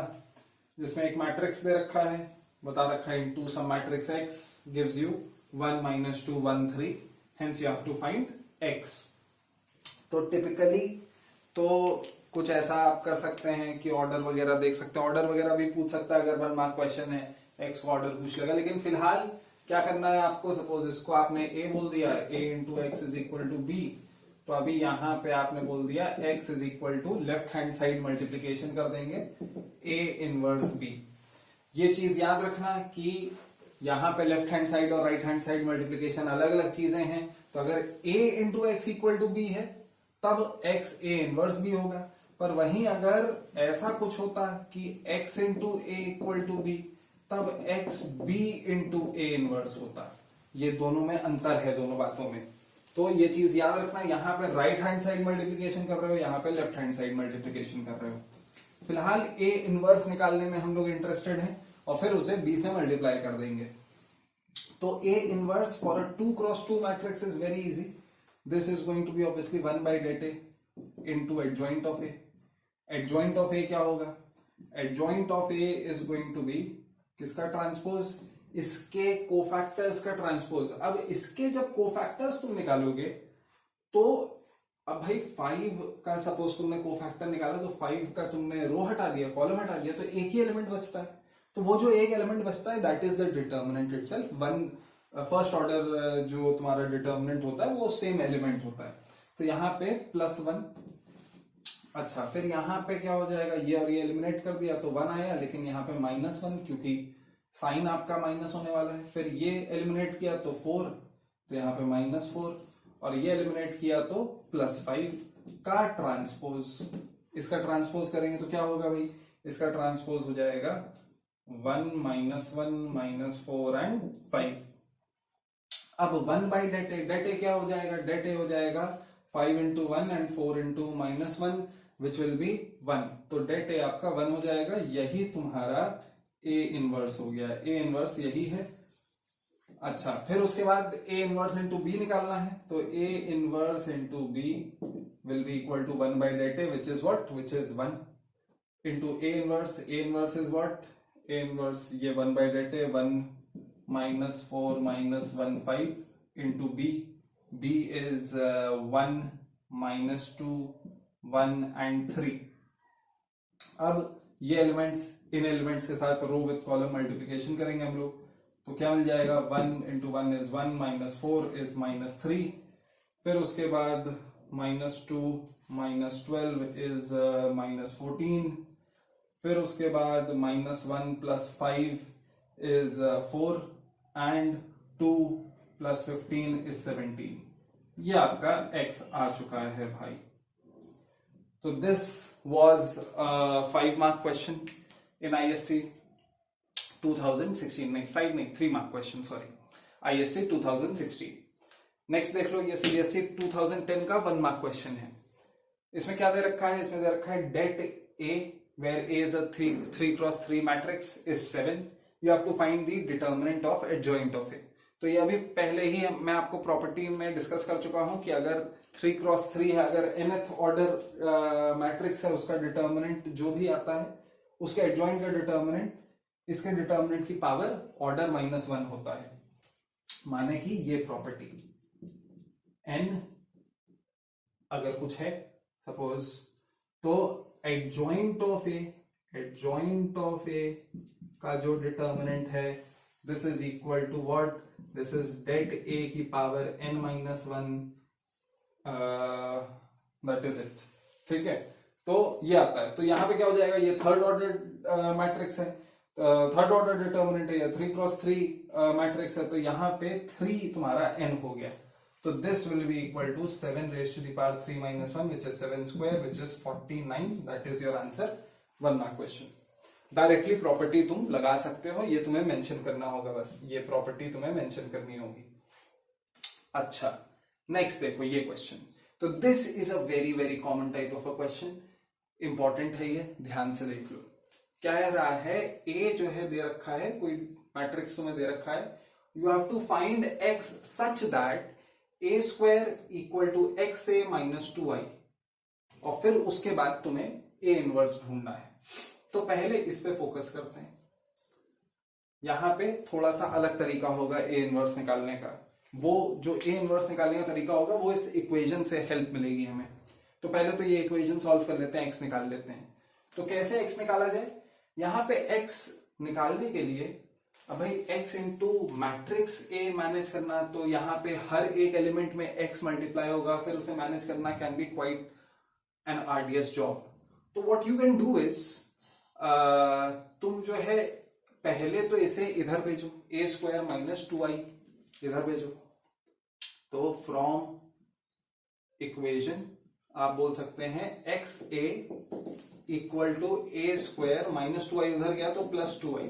जिसमें एक मैट्रिक्स दे रखा है, बता रखा है into some matrix x gives you 1 - 2 1 3, hence you have to find x। तो टिपिकली तो कुछ ऐसा आप कर सकते हैं कि ऑर्डर वगैरह देख सकते हैं, ऑर्डर वगैरह भी पूछ सकता है अगर 1 मार्क क्वेश्चन है, x का ऑर्डर पूछ लेगा। लेकिन फिलहाल क्या करना है आपको, सपोज इसको आपने a बोल दिया, a into x is equal to b, तो अभी यहां पे आपने बोल दिया x is equal to left hand side multiplication कर देंगे a इनवर्स b। ये चीज याद रखना कि यहां पे लेफ्ट हैंड साइड और राइट हैंड साइड मल्टीप्लीकेशन अलग अलग चीजें हैं। तो अगर a into x equal to b है तब x a इनवर्स b होगा, पर वहीं अगर ऐसा कुछ होता कि x into a equal to b, तब x b into a inverse होता। ये दोनों में अंतर है, दोनों बातों में। तो ये चीज याद रखना, यहां पे राइट हैंड साइड मल्टीप्लीकेशन कर रहे हो, यहां पे लेफ्ट हैंड साइड मल्टीप्लीकेशन कर रहे हो। फिलहाल a इनवर्स निकालने में हम लोग इंटरेस्टेड हैं और फिर उसे b से मल्टीप्लाई कर देंगे। तो a inverse for a 2 cross 2 matrix is very easy. This is going to be obviously 1 by det a into adjoint of a। Adjoint of a क्या होगा? Adjoint of a is going to be किसका ट्रांसपोज? इसके कोफैक्टर्स का ट्रांसपोज। अब इसके जब कोफैक्टर्स तुम निकालोगे तो अब भाई 5 का सपोज तुमने कोफैक्टर निकाला, तो 5 का तुमने रो हटा दिया, कॉलम हटा दिया, तो एक ही एलिमेंट बचता है। तो वो जो एक एलिमेंट बचता है that is the determinant itself. One first order जो तुम्हारा डिटर्मिनेंट होता है वो सेम एलिमेंट होता है। तो यहाँ पे +1। अच्छा, फिर यहाँ पे क्या हो जाएगा, ये और ये एलिमिनेट कर दिया तो 1 आया, लेकिन यहाँ पे -1 क्योंकि साइन आपका माइनस होने वाला है। फिर ये एलिमिनेट किया तो 4, तो यहाँ पे -4, और ये एलिमिनेट किया तो +5 का ट्रांसपोज। इसका ट्रांसपोज करेंगे तो क्या होगा भाई, इसका ट्रांसपोज हो जाएगा 1 - 1 - 4 एंड 5। अब 1 by det a, det a क्या हो जाएगा, det a हो जाएगा 5 into 1 and 4 into -1 which will be 1। तो det a आपका 1 हो जाएगा। यही तुम्हारा a इनवर्स हो गया, a इनवर्स यही है। अच्छा, फिर उसके बाद a इनवर्स इंटू b निकालना है, तो a inverse into b will be equal to 1 by det a which is what, which is 1 into a inverse is what, a inverse ये 1 by det a 1 -4 - 1 5 into b is 1 - 2 1 and 3। अब ये एलिमेंट्स इन एलिमेंट्स के साथ रो विद कॉलम मल्टीप्लिकेशन करेंगे हम लोग, तो क्या मिल जाएगा, 1 into 1 is 1 -4 is -3। फिर उसके बाद -2 - 12 is -14। फिर उसके बाद -1 + 5 is 4 and 2 + 15 is 17। ये आपका x आ चुका है भाई। तो this was 5 mark question in ISC 2016, नहीं 5 नहीं 3 mark question, sorry, ISC 2016। Next देख लो, ये CBSE 2010 का 1 mark question है। इसमें क्या दे रखा है, इसमें दे रखा है det A where A is a 3x3 matrix is 7। You have to find the determinant of adjoint of A। तो ये अभी पहले ही मैं आपको प्रॉपर्टी में डिस्कस कर चुका हूं कि अगर 3x3 है, अगर nth ऑर्डर मैट्रिक्स है, उसका डिटर्मिनेंट जो भी आता है उसके एडजॉइंट का डिटर्मिनेंट इसके डिटर्मिनेंट की पावर ऑर्डर -1 होता है। माने कि ये प्रॉपर्टी n अगर कुछ है सपोज, तो एडजॉइंट ऑफ ए का जो डिटर्मिनेंट है this is equal to what, this is det a की power n - 1, that is it. ठीक है, तो ये आता है। तो यहाँ पे क्या हो जाएगा, ये थर्ड ऑर्डर मैट्रिक्स है, थर्ड ऑर्डर डिटर्मिनेंट है, 3x3 मैट्रिक्स है, तो यहाँ पे 3 तुम्हारा n हो गया। तो this will be equal to 7 raised to the power 3 minus 1 which is 7 square which is 49. That is your answer 1 mark question। Directly property तुम लगा सकते हो, ये तुम्हें मेंशन करना होगा, बस ये प्रॉपर्टी तुम्हें मेंशन करनी होगी। अच्छा, नेक्स्ट देखो ये क्वेश्चन। तो this is a very very common type of a question, important है ये, ध्यान से देख लो। क्या कह रहा है, ए जो है दे रखा है, कोई मैट्रिक्स तुम्हें दे रखा है, you have to find x such that a square equal to x a minus 2i, और फिर उसके बाद तुम्हें ए इनवर्स ढूंढना है। तो पहले इस पे फोकस करते हैं। यहां पे थोड़ा सा अलग तरीका होगा ए इनवर्स निकालने का। वो जो ए इनवर्स निकालने का तरीका होगा वो इस इक्वेशन से हेल्प मिलेगी हमें। तो पहले तो ये इक्वेशन सॉल्व कर लेते हैं, एक्स निकाल लेते हैं। तो कैसे एक्स निकाला जाए, यहां पे एक्स निकालने के लिए अब भाई x into matrix A manage करना, तो यहाँ पे हर एक एलिमेंट में एक्स मल्टीप्लाई होगा, फिर उसे मैनेज करना can be quite an arduous job. तो what you can do is, तुम जो है पहले तो इसे इधर भेजो, ए स्क्वायर माइनस 2i इधर भेजो। तो फ्रॉम इक्वेशन आप बोल सकते हैं x a equal to a square minus 2i, उधर गया तो प्लस 2i।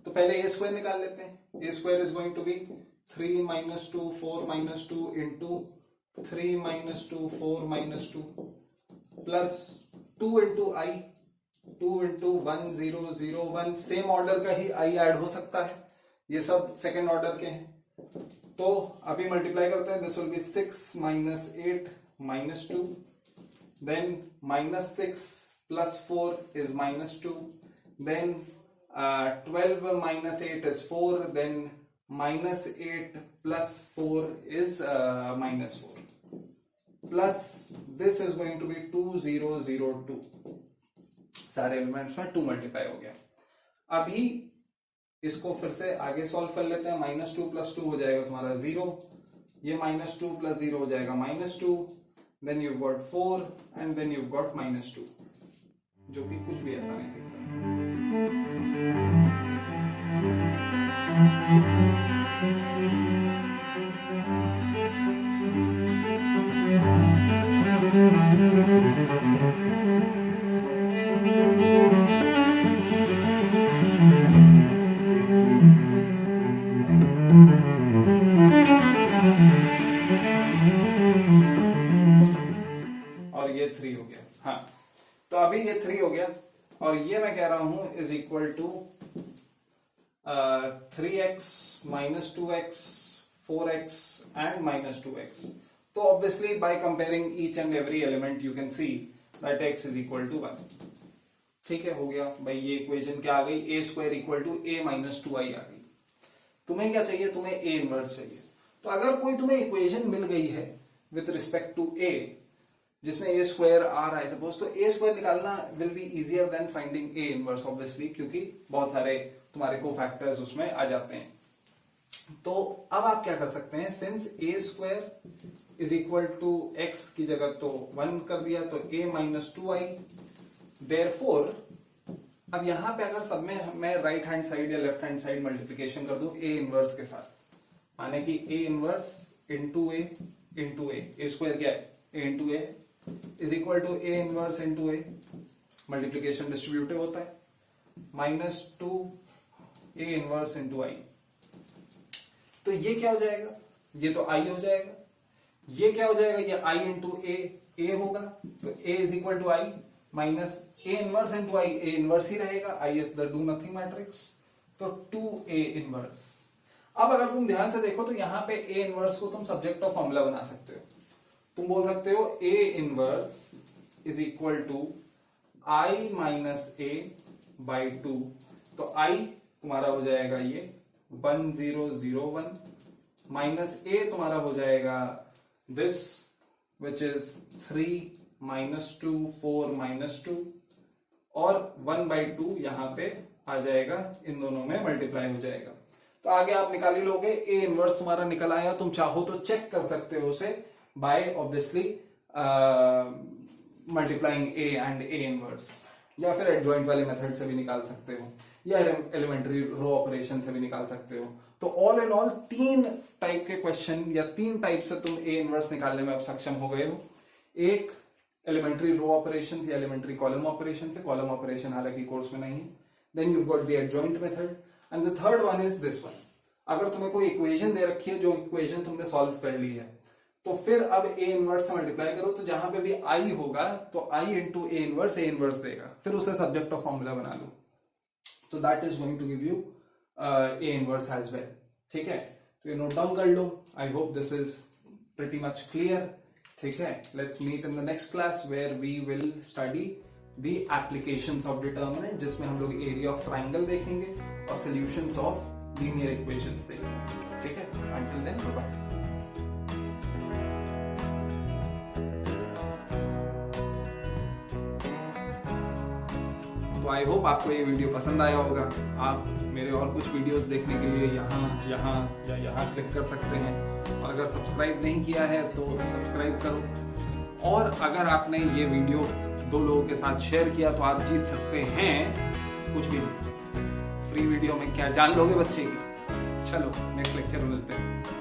तो पहले ए स्क्वायर निकाल लेते हैं। A square is going to be 3 minus 2 4 minus 2 इंटू 3 minus 2 4 minus 2 plus 2 into I, 2 into 1 0 0 1, same order का ही आई ऐड हो सकता है, ये सब सेकेंड ऑर्डर के हैं। तो अभी मल्टीप्लाई करते हैं, this will be 6 minus 8 minus 2, then minus 6 plus 4 is minus 2, then 12 minus 8 is 4, then minus 8 plus 4 is minus 4, plus this is going to be 2 0 0 2, सारे एलिमेंट्स में 2 मल्टीप्लाई हो गया। अभी इसको फिर से आगे सॉल्व कर लेते हैं। माइनस 2 प्लस 2 हो जाएगा तुम्हारा 0, ये माइनस 2 प्लस 0 हो जाएगा minus 2, then you got 4 and then you got minus 2, जो कि कुछ भी ऐसा नहीं दिख रहा। और ये 3 हो गया। हाँ, तो अभी ये 3 हो गया, और ये मैं कह रहा हूं is equal to 3x minus 2x 4x and minus 2x। तो obviously by comparing each and every element you can see that x is equal to 1। ठीक है, हो गया भाई। ये इक्वेशन क्या आ गई, A square equal to A minus 2i आ गई। तुम्हें क्या चाहिए, तुम्हें ए इनवर्स चाहिए। तो अगर कोई तुम्हें इक्वेशन मिल गई है विथ रिस्पेक्ट टू ए जिसमें ए स्क्वायर आ रहा है सपोज, तो ए स्क्वायर निकालना will be easier than finding A inverse obviously, क्योंकि बहुत सारे तुम्हारे कोफैक्टर्स उसमें आ जाते हैं। तो अब आप क्या कर सकते हैं, since a square is equal to x की जगह तो 1 कर दिया, तो ए माइनस 2i। देयरफॉर अब यहां पे अगर सब में मैं राइट हैंड साइड या लेफ्ट हैंड साइड मल्टीप्लीकेशन कर दूं ए इनवर्स के साथ, माने कि A inverse into A into A square क्या है, A into A is equal to A inverse into A, multiplication distributive होता है, minus 2 A inverse into I. तो ये क्या हो जाएगा, ये तो आई हो जाएगा, ये क्या हो जाएगा, ये आई इंटू ए होगा, तो A is equal to I minus A inverse into I, A inverse ही रहेगा, I is the do nothing matrix, तो 2a इनवर्स। अब अगर तुम ध्यान से देखो तो यहां पे ए इनवर्स को तुम सब्जेक्ट ऑफ फॉर्मूला बना सकते हो। तुम बोल सकते हो a inverse is equal to I minus a by 2, तो आई तुम्हारा हो जाएगा ये 1001 माइनस ए तुम्हारा हो जाएगा this which is 3 minus 2 4 minus 2, और 1/2 यहां पे आ जाएगा, इन दोनों में मल्टीप्लाई हो जाएगा। तो आगे आप निकाल ही लोगे, ए इनवर्स तुम्हारा निकल आया। तुम चाहो तो चेक कर सकते हो उसे by obviously multiplying a and a inverse, या फिर एडजॉइंट वाले मेथड से भी निकाल सकते हो, या एलिमेंट्री रो ऑपरेशन से भी निकाल सकते हो। तो ऑल इन ऑल 3 टाइप के क्वेश्चन या 3 टाइप से तुम ए इनवर्स निकालने में अब सक्षम हो गए हो। एक एलिमेंट्री रो ऑपरेशन या एलिमेंट्री कॉलम ऑपरेशन से, कॉलम ऑपरेशन हालांकि कोर्स में नहीं है। Then you got the adjoint method and the third one is this one. अगर तुम्हें कोई इक्वेशन दे रखी है, जो इक्वेशन तुमने सॉल्व कर ली है, तो फिर अब ए इनवर्स से मल्टीप्लाई करो, तो जहां पे भी आई होगा तो आई इंटू ए इनवर्स देगा, फिर उसे सब्जेक्ट ऑफ फॉर्मूला बना लो। तो that is going to give you A inverse as well. ठीक है, तो ये नोट डाउन कर लो। I hope this is pretty much clear. ठीक है, let's meet in the next class where we will study the applications of determinant, जिसमें हम लोग एरिया ऑफ ट्राइंगल देखेंगे और सॉल्यूशंस ऑफ लीनियर इक्वेशंस देखेंगे। ठीक है, अंटिल देन बाय बाय। तो आई होप आपको ये वीडियो पसंद आया होगा। आप मेरे और कुछ वीडियोस देखने के लिए यहाँ क्लिक कर सकते हैं, और अगर सब्सक्राइब नहीं किया है तो सब्सक्राइब करो। और अगर आपने ये वीडियो 2 लोगों के साथ शेयर किया तो आप जीत सकते हैं कुछ भी नहीं। फ्री वीडियो में क्या जान लोगे बच्चे की। चलो नेक्स्ट लेक्चर में मिलते हैं।